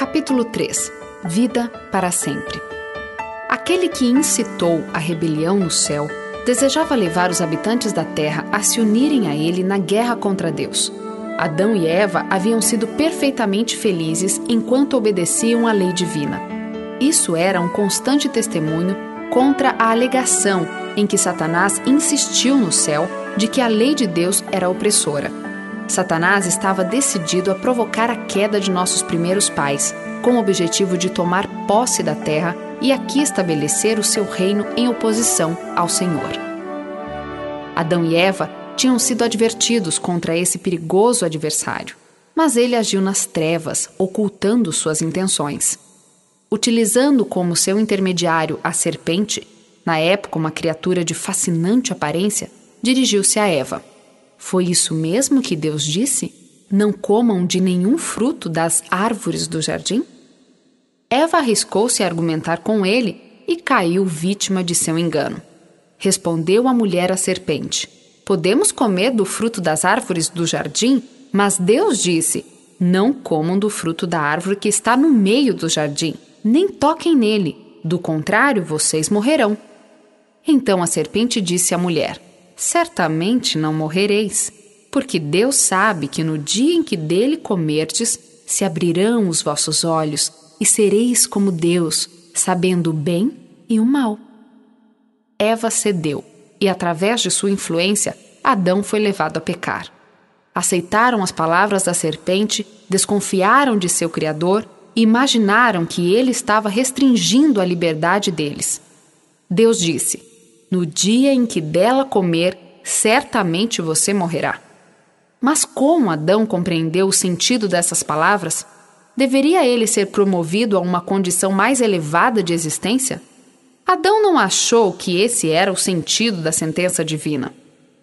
Capítulo 3. Vida para sempre. Aquele que incitou a rebelião no céu desejava levar os habitantes da terra a se unirem a ele na guerra contra Deus. Adão e Eva haviam sido perfeitamente felizes enquanto obedeciam à lei divina. Isso era um constante testemunho contra a alegação em que Satanás insistiu no céu de que a lei de Deus era opressora. Satanás estava decidido a provocar a queda de nossos primeiros pais, com o objetivo de tomar posse da terra e aqui estabelecer o seu reino em oposição ao Senhor. Adão e Eva tinham sido advertidos contra esse perigoso adversário, mas ele agiu nas trevas, ocultando suas intenções. Utilizando como seu intermediário a serpente, na época uma criatura de fascinante aparência, dirigiu-se a Eva. Foi isso mesmo que Deus disse? Não comam de nenhum fruto das árvores do jardim? Eva arriscou-se a argumentar com ele e caiu vítima de seu engano. Respondeu a mulher à serpente: podemos comer do fruto das árvores do jardim? Mas Deus disse: não comam do fruto da árvore que está no meio do jardim, nem toquem nele, do contrário vocês morrerão. Então a serpente disse à mulher: certamente não morrereis, porque Deus sabe que no dia em que dele comerdes, se abrirão os vossos olhos e sereis como Deus, sabendo o bem e o mal. Eva cedeu, e através de sua influência, Adão foi levado a pecar. Aceitaram as palavras da serpente, desconfiaram de seu Criador e imaginaram que ele estava restringindo a liberdade deles. Deus disse: no dia em que dela comer, certamente você morrerá. Mas como Adão compreendeu o sentido dessas palavras? Deveria ele ser promovido a uma condição mais elevada de existência? Adão não achou que esse era o sentido da sentença divina.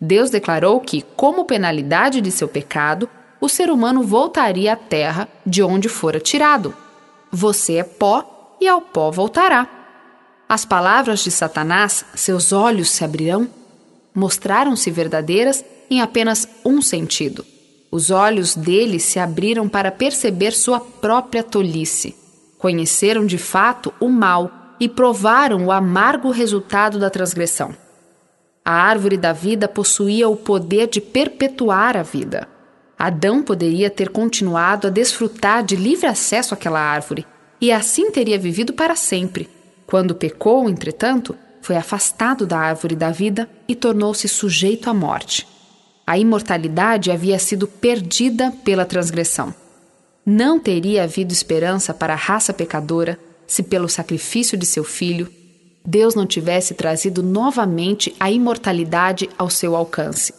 Deus declarou que, como penalidade de seu pecado, o ser humano voltaria à terra de onde fora tirado. Você é pó e ao pó voltará. As palavras de Satanás, seus olhos se abrirão, mostraram-se verdadeiras em apenas um sentido. Os olhos dele se abriram para perceber sua própria tolice. Conheceram de fato o mal e provaram o amargo resultado da transgressão. A árvore da vida possuía o poder de perpetuar a vida. Adão poderia ter continuado a desfrutar de livre acesso àquela árvore e assim teria vivido para sempre. Quando pecou, entretanto, foi afastado da árvore da vida e tornou-se sujeito à morte. A imortalidade havia sido perdida pela transgressão. Não teria havido esperança para a raça pecadora se, pelo sacrifício de seu filho, Deus não tivesse trazido novamente a imortalidade ao seu alcance.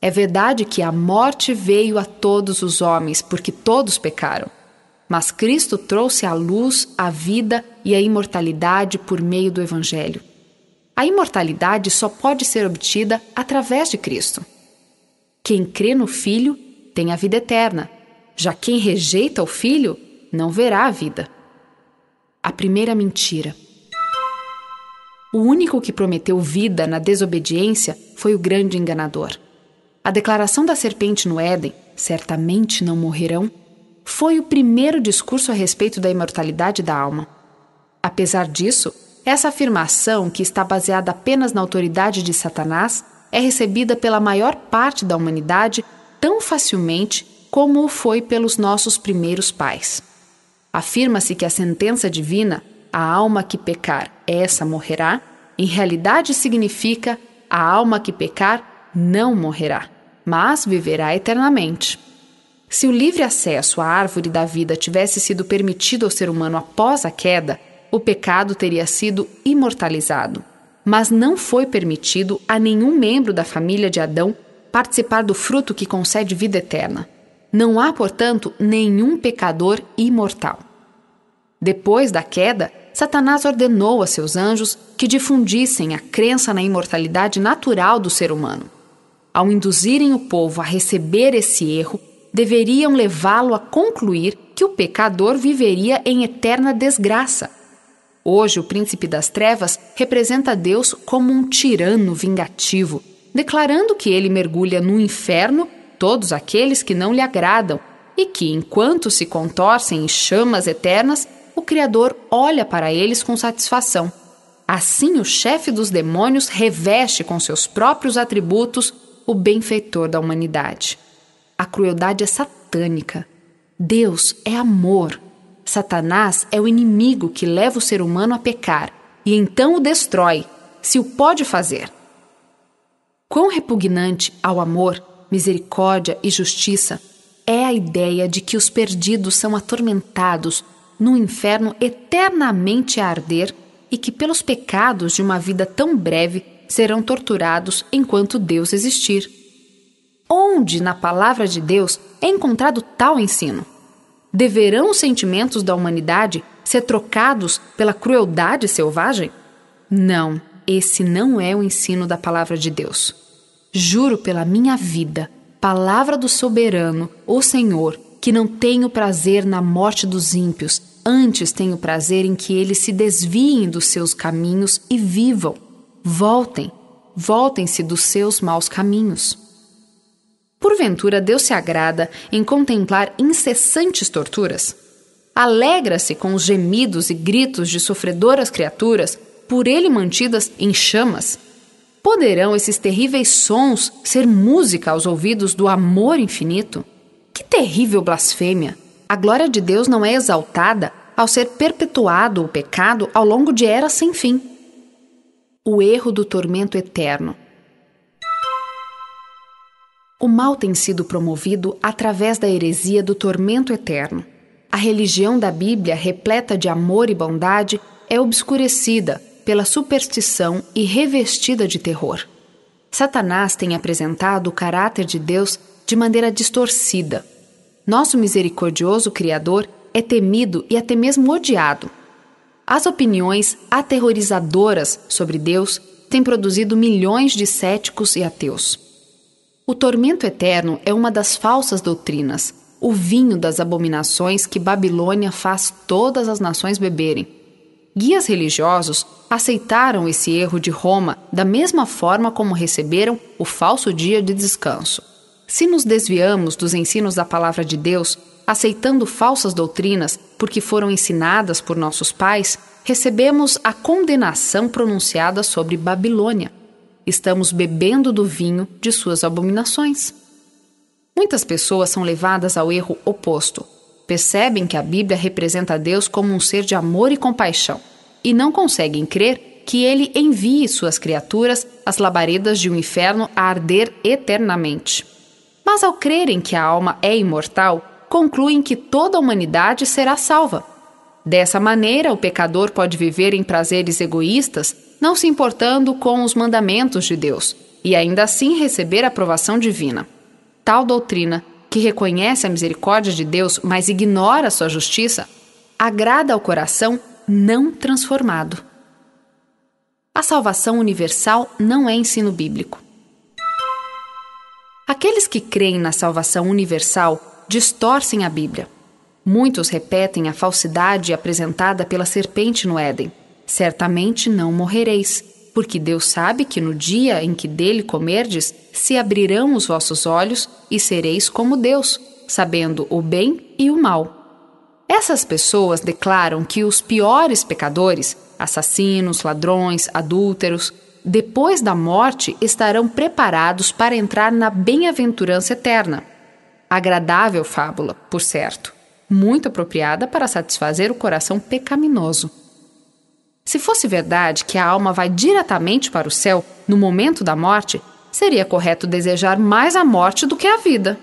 É verdade que a morte veio a todos os homens, porque todos pecaram. Mas Cristo trouxe à luz a vida e a imortalidade por meio do Evangelho. A imortalidade só pode ser obtida através de Cristo. Quem crê no Filho tem a vida eterna. Já quem rejeita o Filho não verá a vida. A primeira mentira. O único que prometeu vida na desobediência foi o grande enganador. A declaração da serpente no Éden, certamente não morrerão, foi o primeiro discurso a respeito da imortalidade da alma. Apesar disso, essa afirmação, que está baseada apenas na autoridade de Satanás, é recebida pela maior parte da humanidade tão facilmente como o foi pelos nossos primeiros pais. Afirma-se que a sentença divina, a alma que pecar, essa morrerá, em realidade significa a alma que pecar não morrerá, mas viverá eternamente. Se o livre acesso à árvore da vida tivesse sido permitido ao ser humano após a queda, o pecado teria sido imortalizado. Mas não foi permitido a nenhum membro da família de Adão participar do fruto que concede vida eterna. Não há, portanto, nenhum pecador imortal. Depois da queda, Satanás ordenou a seus anjos que difundissem a crença na imortalidade natural do ser humano. Ao induzirem o povo a receber esse erro, deveriam levá-lo a concluir que o pecador viveria em eterna desgraça. Hoje, o príncipe das trevas representa Deus como um tirano vingativo, declarando que ele mergulha no inferno todos aqueles que não lhe agradam e que, enquanto se contorcem em chamas eternas, o Criador olha para eles com satisfação. Assim, o chefe dos demônios reveste com seus próprios atributos o benfeitor da humanidade. A crueldade é satânica. Deus é amor. Satanás é o inimigo que leva o ser humano a pecar e então o destrói, se o pode fazer. Quão repugnante ao amor, misericórdia e justiça é a ideia de que os perdidos são atormentados num inferno eternamente a arder e que pelos pecados de uma vida tão breve serão torturados enquanto Deus existir. Onde na palavra de Deus é encontrado tal ensino? Deverão os sentimentos da humanidade ser trocados pela crueldade selvagem? Não, esse não é o ensino da palavra de Deus. Juro pela minha vida, palavra do soberano, o Senhor, que não tenho prazer na morte dos ímpios, antes tenho prazer em que eles se desviem dos seus caminhos e vivam. Voltem-se dos seus maus caminhos. Porventura Deus se agrada em contemplar incessantes torturas? Alegra-se com os gemidos e gritos de sofredoras criaturas, por ele mantidas em chamas? Poderão esses terríveis sons ser música aos ouvidos do amor infinito? Que terrível blasfêmia! A glória de Deus não é exaltada ao ser perpetuado o pecado ao longo de eras sem fim. O erro do tormento eterno. O mal tem sido promovido através da heresia do tormento eterno. A religião da Bíblia, repleta de amor e bondade, é obscurecida pela superstição e revestida de terror. Satanás tem apresentado o caráter de Deus de maneira distorcida. Nosso misericordioso Criador é temido e até mesmo odiado. As opiniões aterrorizadoras sobre Deus têm produzido milhões de céticos e ateus. O tormento eterno é uma das falsas doutrinas, o vinho das abominações que Babilônia faz todas as nações beberem. Guias religiosos aceitaram esse erro de Roma da mesma forma como receberam o falso dia de descanso. Se nos desviamos dos ensinos da palavra de Deus, aceitando falsas doutrinas porque foram ensinadas por nossos pais, recebemos a condenação pronunciada sobre Babilônia. Estamos bebendo do vinho de suas abominações. Muitas pessoas são levadas ao erro oposto. Percebem que a Bíblia representa Deus como um ser de amor e compaixão e não conseguem crer que Ele envie suas criaturas às labaredas de um inferno a arder eternamente. Mas ao crerem que a alma é imortal, concluem que toda a humanidade será salva. Dessa maneira, o pecador pode viver em prazeres egoístas, não se importando com os mandamentos de Deus, e ainda assim receber a aprovação divina. Tal doutrina, que reconhece a misericórdia de Deus, mas ignora a sua justiça, agrada ao coração não transformado. A salvação universal não é ensino bíblico. Aqueles que creem na salvação universal distorcem a Bíblia. Muitos repetem a falsidade apresentada pela serpente no Éden. Certamente não morrereis, porque Deus sabe que no dia em que dele comerdes, se abrirão os vossos olhos e sereis como Deus, sabendo o bem e o mal. Essas pessoas declaram que os piores pecadores, assassinos, ladrões, adúlteros, depois da morte estarão preparados para entrar na bem-aventurança eterna. Agradável fábula, por certo, muito apropriada para satisfazer o coração pecaminoso. Se fosse verdade que a alma vai diretamente para o céu no momento da morte, seria correto desejar mais a morte do que a vida.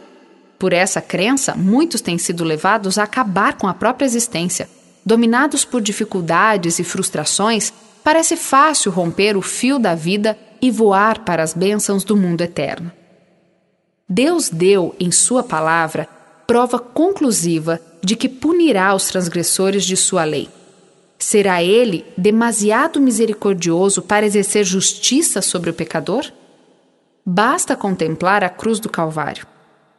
Por essa crença, muitos têm sido levados a acabar com a própria existência. Dominados por dificuldades e frustrações, parece fácil romper o fio da vida e voar para as bênçãos do mundo eterno. Deus deu, em sua palavra, prova conclusiva de que punirá os transgressores de sua lei. Será ele demasiado misericordioso para exercer justiça sobre o pecador? Basta contemplar a cruz do Calvário.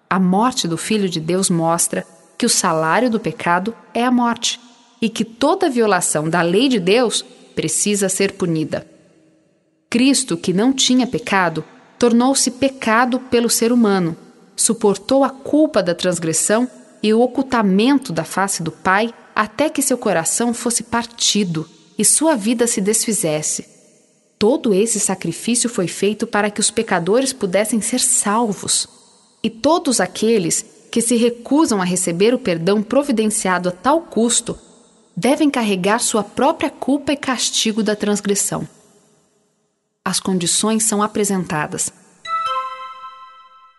A morte do Filho de Deus mostra que o salário do pecado é a morte e que toda violação da lei de Deus precisa ser punida. Cristo, que não tinha pecado, tornou-se pecado pelo ser humano, suportou a culpa da transgressão e o ocultamento da face do Pai até que seu coração fosse partido e sua vida se desfizesse. Todo esse sacrifício foi feito para que os pecadores pudessem ser salvos. E todos aqueles que se recusam a receber o perdão providenciado a tal custo devem carregar sua própria culpa e castigo da transgressão. As condições são apresentadas.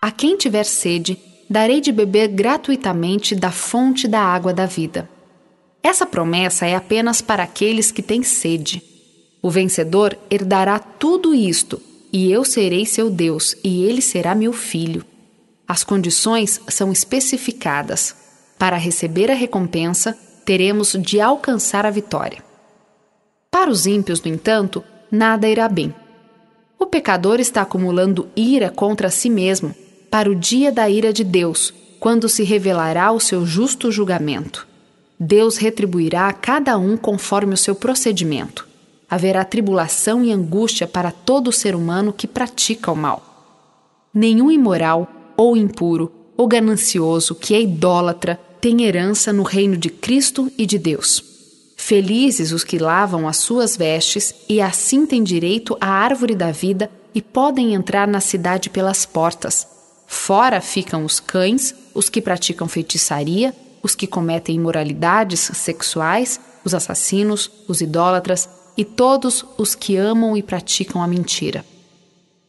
A quem tiver sede, darei de beber gratuitamente da fonte da água da vida. Essa promessa é apenas para aqueles que têm sede. O vencedor herdará tudo isto, e eu serei seu Deus, e ele será meu filho. As condições são especificadas. Para receber a recompensa, teremos de alcançar a vitória. Para os ímpios, no entanto, nada irá bem. O pecador está acumulando ira contra si mesmo para o dia da ira de Deus, quando se revelará o seu justo julgamento. Deus retribuirá a cada um conforme o seu procedimento. Haverá tribulação e angústia para todo ser humano que pratica o mal. Nenhum imoral, ou impuro, ou ganancioso que é idólatra tem herança no reino de Cristo e de Deus. Felizes os que lavam as suas vestes e assim têm direito à árvore da vida e podem entrar na cidade pelas portas. Fora ficam os cães, os que praticam feitiçaria, os que cometem imoralidades sexuais, os assassinos, os idólatras e todos os que amam e praticam a mentira.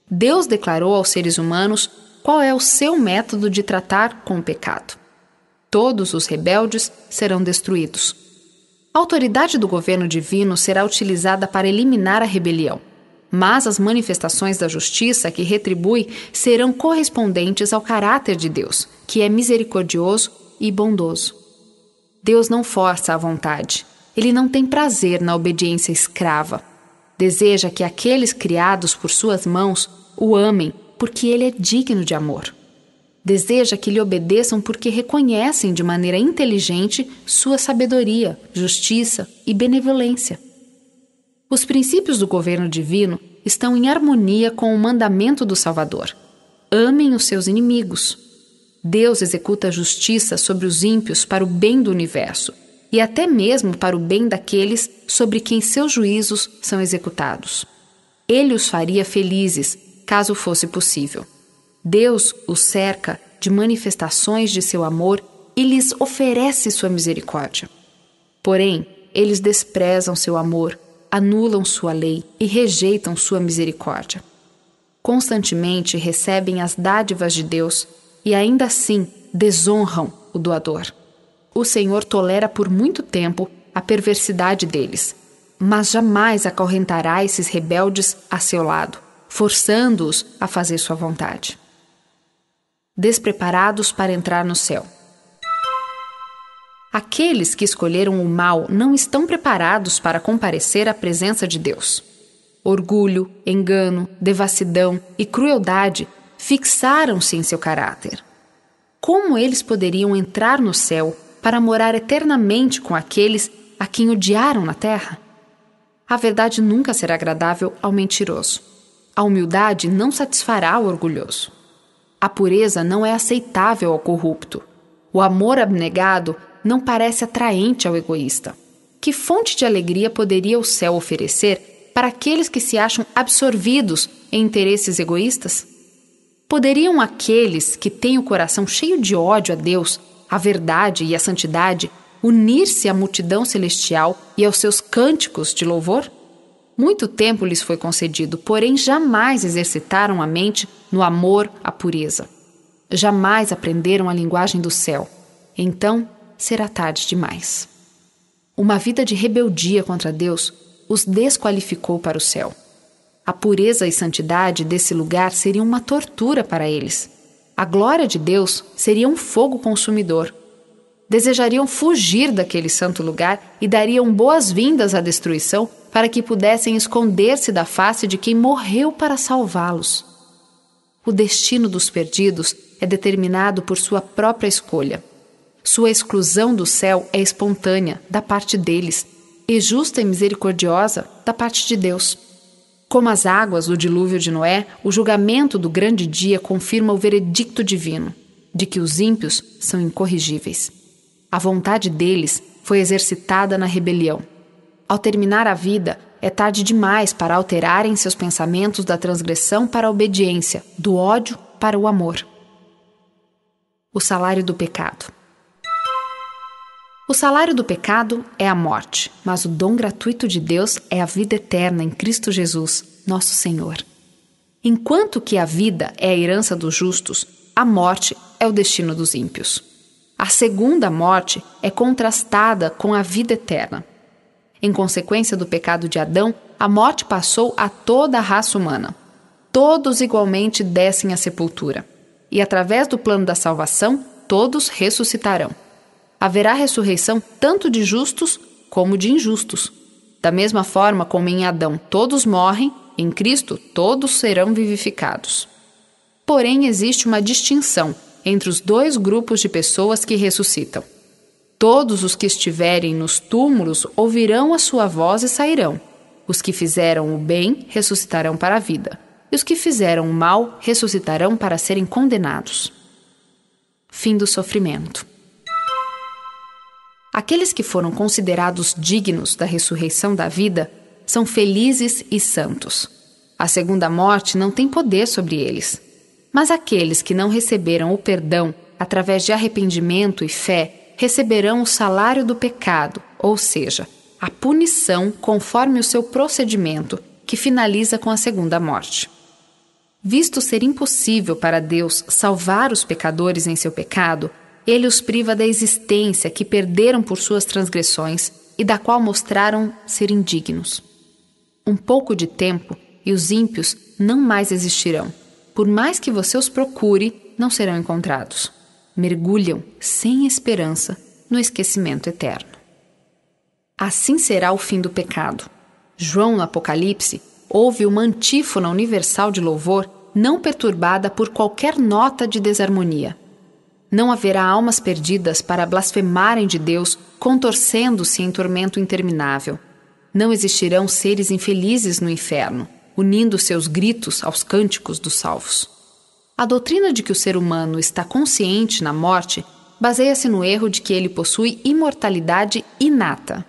Deus declarou aos seres humanos qual é o seu método de tratar com o pecado. Todos os rebeldes serão destruídos. A autoridade do governo divino será utilizada para eliminar a rebelião, mas as manifestações da justiça que retribui serão correspondentes ao caráter de Deus, que é misericordioso e bondoso. Deus não força a vontade. Ele não tem prazer na obediência escrava. Deseja que aqueles criados por suas mãos o amem, porque ele é digno de amor. Deseja que lhe obedeçam porque reconhecem de maneira inteligente sua sabedoria, justiça e benevolência. Os princípios do governo divino estão em harmonia com o mandamento do Salvador. Amem os seus inimigos. Deus executa a justiça sobre os ímpios para o bem do universo e até mesmo para o bem daqueles sobre quem seus juízos são executados. Ele os faria felizes, caso fosse possível. Deus os cerca de manifestações de seu amor e lhes oferece sua misericórdia. Porém, eles desprezam seu amor, anulam sua lei e rejeitam sua misericórdia. Constantemente recebem as dádivas de Deus e ainda assim desonram o doador. O Senhor tolera por muito tempo a perversidade deles, mas jamais acorrentará esses rebeldes a seu lado, forçando-os a fazer sua vontade. Despreparados para entrar no céu. Aqueles que escolheram o mal não estão preparados para comparecer à presença de Deus. Orgulho, engano, devassidão e crueldade fixaram-se em seu caráter. Como eles poderiam entrar no céu para morar eternamente com aqueles a quem odiaram na terra? A verdade nunca será agradável ao mentiroso. A humildade não satisfará o orgulhoso. A pureza não é aceitável ao corrupto. O amor abnegado não parece atraente ao egoísta. Que fonte de alegria poderia o céu oferecer para aqueles que se acham absorvidos em interesses egoístas? Poderiam aqueles que têm o coração cheio de ódio a Deus, a verdade e a santidade, unir-se à multidão celestial e aos seus cânticos de louvor? Muito tempo lhes foi concedido, porém jamais exercitaram a mente no amor à pureza. Jamais aprenderam a linguagem do céu. Então será tarde demais. Uma vida de rebeldia contra Deus os desqualificou para o céu. A pureza e santidade desse lugar seriam uma tortura para eles. A glória de Deus seria um fogo consumidor. Desejariam fugir daquele santo lugar e dariam boas-vindas à destruição para que pudessem esconder-se da face de quem morreu para salvá-los. O destino dos perdidos é determinado por sua própria escolha. Sua exclusão do céu é espontânea, da parte deles, e justa e misericordiosa, da parte de Deus. Como as águas do dilúvio de Noé, o julgamento do grande dia confirma o veredicto divino. de que os ímpios são incorrigíveis. A vontade deles foi exercitada na rebelião. Ao terminar a vida, é tarde demais para alterarem seus pensamentos da transgressão para a obediência, do ódio para o amor. O salário do pecado. O salário do pecado é a morte, mas o dom gratuito de Deus é a vida eterna em Cristo Jesus, nosso Senhor. Enquanto que a vida é a herança dos justos, a morte é o destino dos ímpios. A segunda morte é contrastada com a vida eterna. Em consequência do pecado de Adão, a morte passou a toda a raça humana. Todos igualmente descem à sepultura. E através do plano da salvação, todos ressuscitarão. Haverá ressurreição tanto de justos como de injustos. Da mesma forma como em Adão todos morrem, em Cristo todos serão vivificados. Porém, existe uma distinção entre os dois grupos de pessoas que ressuscitam. Todos os que estiverem nos túmulos ouvirão a sua voz e sairão. Os que fizeram o bem ressuscitarão para a vida, e os que fizeram o mal ressuscitarão para serem condenados. Fim do sofrimento. Aqueles que foram considerados dignos da ressurreição da vida são felizes e santos. A segunda morte não tem poder sobre eles. Mas aqueles que não receberam o perdão através de arrependimento e fé receberão o salário do pecado, ou seja, a punição conforme o seu procedimento, que finaliza com a segunda morte. Visto ser impossível para Deus salvar os pecadores em seu pecado, Ele os priva da existência que perderam por suas transgressões e da qual mostraram ser indignos. Um pouco de tempo e os ímpios não mais existirão. Por mais que você os procure, não serão encontrados. Mergulham, sem esperança, no esquecimento eterno. Assim será o fim do pecado. João, no Apocalipse, ouve uma antífona universal de louvor não perturbada por qualquer nota de desarmonia. Não haverá almas perdidas para blasfemarem de Deus, contorcendo-se em tormento interminável. Não existirão seres infelizes no inferno, unindo seus gritos aos cânticos dos salvos. A doutrina de que o ser humano está consciente na morte baseia-se no erro de que ele possui imortalidade inata.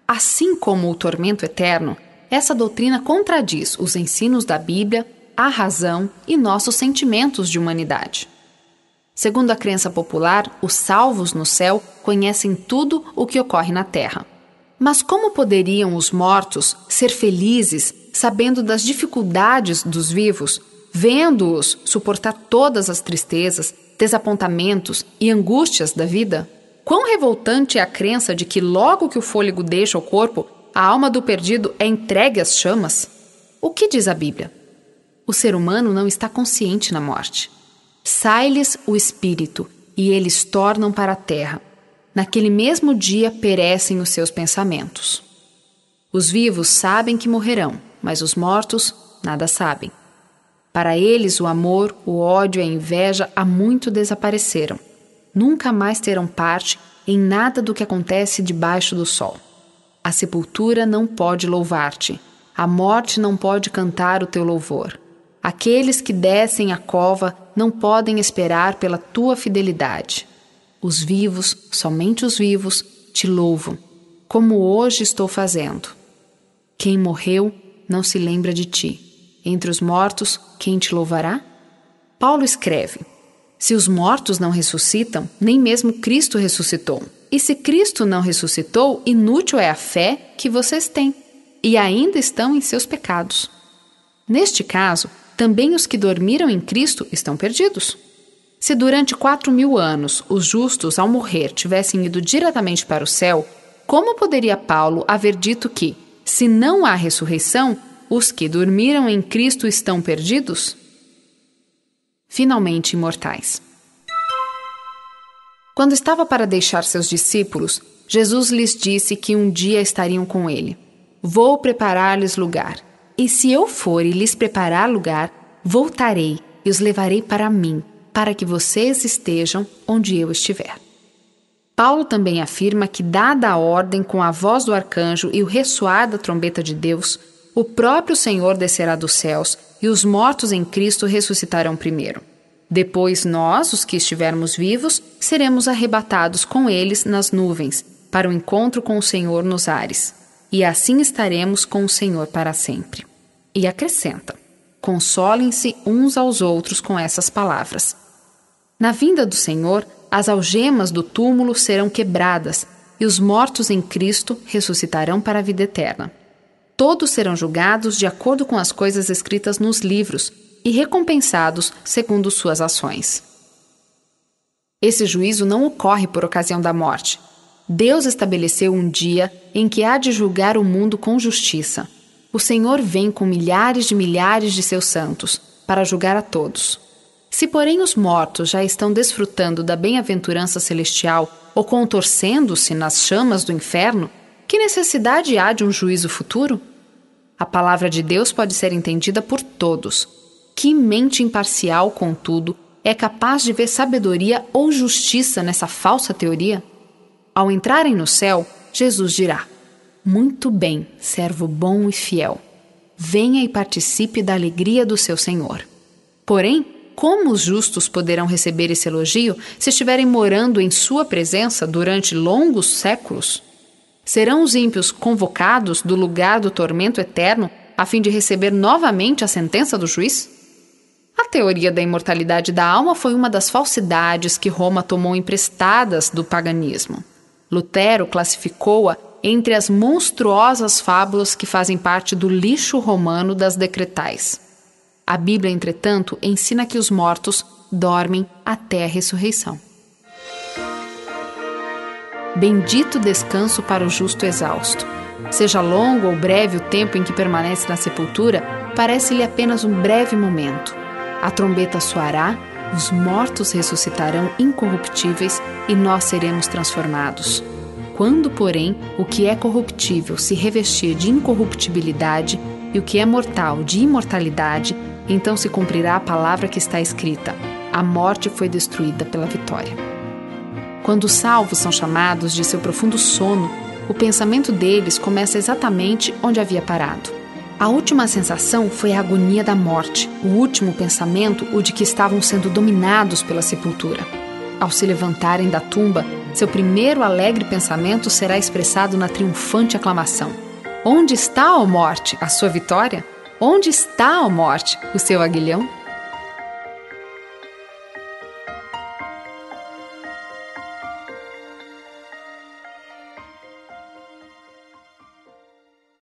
Assim como o tormento eterno, essa doutrina contradiz os ensinos da Bíblia, a razão e nossos sentimentos de humanidade. Segundo a crença popular, os salvos no céu conhecem tudo o que ocorre na terra. Mas como poderiam os mortos ser felizes sabendo das dificuldades dos vivos, vendo-os suportar todas as tristezas, desapontamentos e angústias da vida? Quão revoltante é a crença de que logo que o fôlego deixa o corpo, a alma do perdido é entregue às chamas? O que diz a Bíblia? O ser humano não está consciente na morte. Sai-lhes o espírito e eles tornam para a terra. Naquele mesmo dia perecem os seus pensamentos. Os vivos sabem que morrerão, mas os mortos nada sabem. Para eles o amor, o ódio e a inveja há muito desapareceram. Nunca mais terão parte em nada do que acontece debaixo do sol. A sepultura não pode louvar-te, a morte não pode cantar o teu louvor. Aqueles que descem à cova não podem esperar pela tua fidelidade. Os vivos, somente os vivos, te louvam, como hoje estou fazendo. Quem morreu não se lembra de ti. Entre os mortos, quem te louvará? Paulo escreve: se os mortos não ressuscitam, nem mesmo Cristo ressuscitou. E se Cristo não ressuscitou, inútil é a fé que vocês têm, e ainda estão em seus pecados. Neste caso, também os que dormiram em Cristo estão perdidos. Se durante 4.000 anos os justos, ao morrer, tivessem ido diretamente para o céu, como poderia Paulo haver dito que, se não há ressurreição, os que dormiram em Cristo estão perdidos? Finalmente imortais. Quando estava para deixar seus discípulos, Jesus lhes disse que um dia estariam com ele. Vou preparar-lhes lugar. E se eu for e lhes preparar lugar, voltarei e os levarei para mim, para que vocês estejam onde eu estiver. Paulo também afirma que, dada a ordem com a voz do arcanjo e o ressoar da trombeta de Deus, o próprio Senhor descerá dos céus e os mortos em Cristo ressuscitarão primeiro. Depois nós, os que estivermos vivos, seremos arrebatados com eles nas nuvens, para o encontro com o Senhor nos ares. E assim estaremos com o Senhor para sempre. E acrescenta: consolem-se uns aos outros com essas palavras. Na vinda do Senhor, as algemas do túmulo serão quebradas, e os mortos em Cristo ressuscitarão para a vida eterna. Todos serão julgados de acordo com as coisas escritas nos livros e recompensados segundo suas ações. Esse juízo não ocorre por ocasião da morte. Deus estabeleceu um dia em que há de julgar o mundo com justiça. O Senhor vem com milhares de seus santos para julgar a todos. Se, porém, os mortos já estão desfrutando da bem-aventurança celestial ou contorcendo-se nas chamas do inferno, que necessidade há de um juízo futuro? A palavra de Deus pode ser entendida por todos. Que mente imparcial, contudo, é capaz de ver sabedoria ou justiça nessa falsa teoria? Ao entrarem no céu, Jesus dirá: muito bem, servo bom e fiel. Venha e participe da alegria do seu Senhor. Porém, como os justos poderão receber esse elogio se estiverem morando em sua presença durante longos séculos? Serão os ímpios convocados do lugar do tormento eterno a fim de receber novamente a sentença do juiz? A teoria da imortalidade da alma foi uma das falsidades que Roma tomou emprestadas do paganismo. Lutero classificou-a entre as monstruosas fábulas que fazem parte do lixo romano das decretais. A Bíblia, entretanto, ensina que os mortos dormem até a ressurreição. Bendito descanso para o justo exausto. Seja longo ou breve o tempo em que permanece na sepultura, parece-lhe apenas um breve momento. A trombeta soará, os mortos ressuscitarão incorruptíveis e nós seremos transformados. Quando, porém, o que é corruptível se revestir de incorruptibilidade e o que é mortal de imortalidade, então se cumprirá a palavra que está escrita: a morte foi destruída pela vitória. Quando os salvos são chamados de seu profundo sono, o pensamento deles começa exatamente onde havia parado. A última sensação foi a agonia da morte, o último pensamento o de que estavam sendo dominados pela sepultura. Ao se levantarem da tumba, seu primeiro alegre pensamento será expressado na triunfante aclamação: onde está, ó morte, a sua vitória? Onde está, ó morte, o seu aguilhão?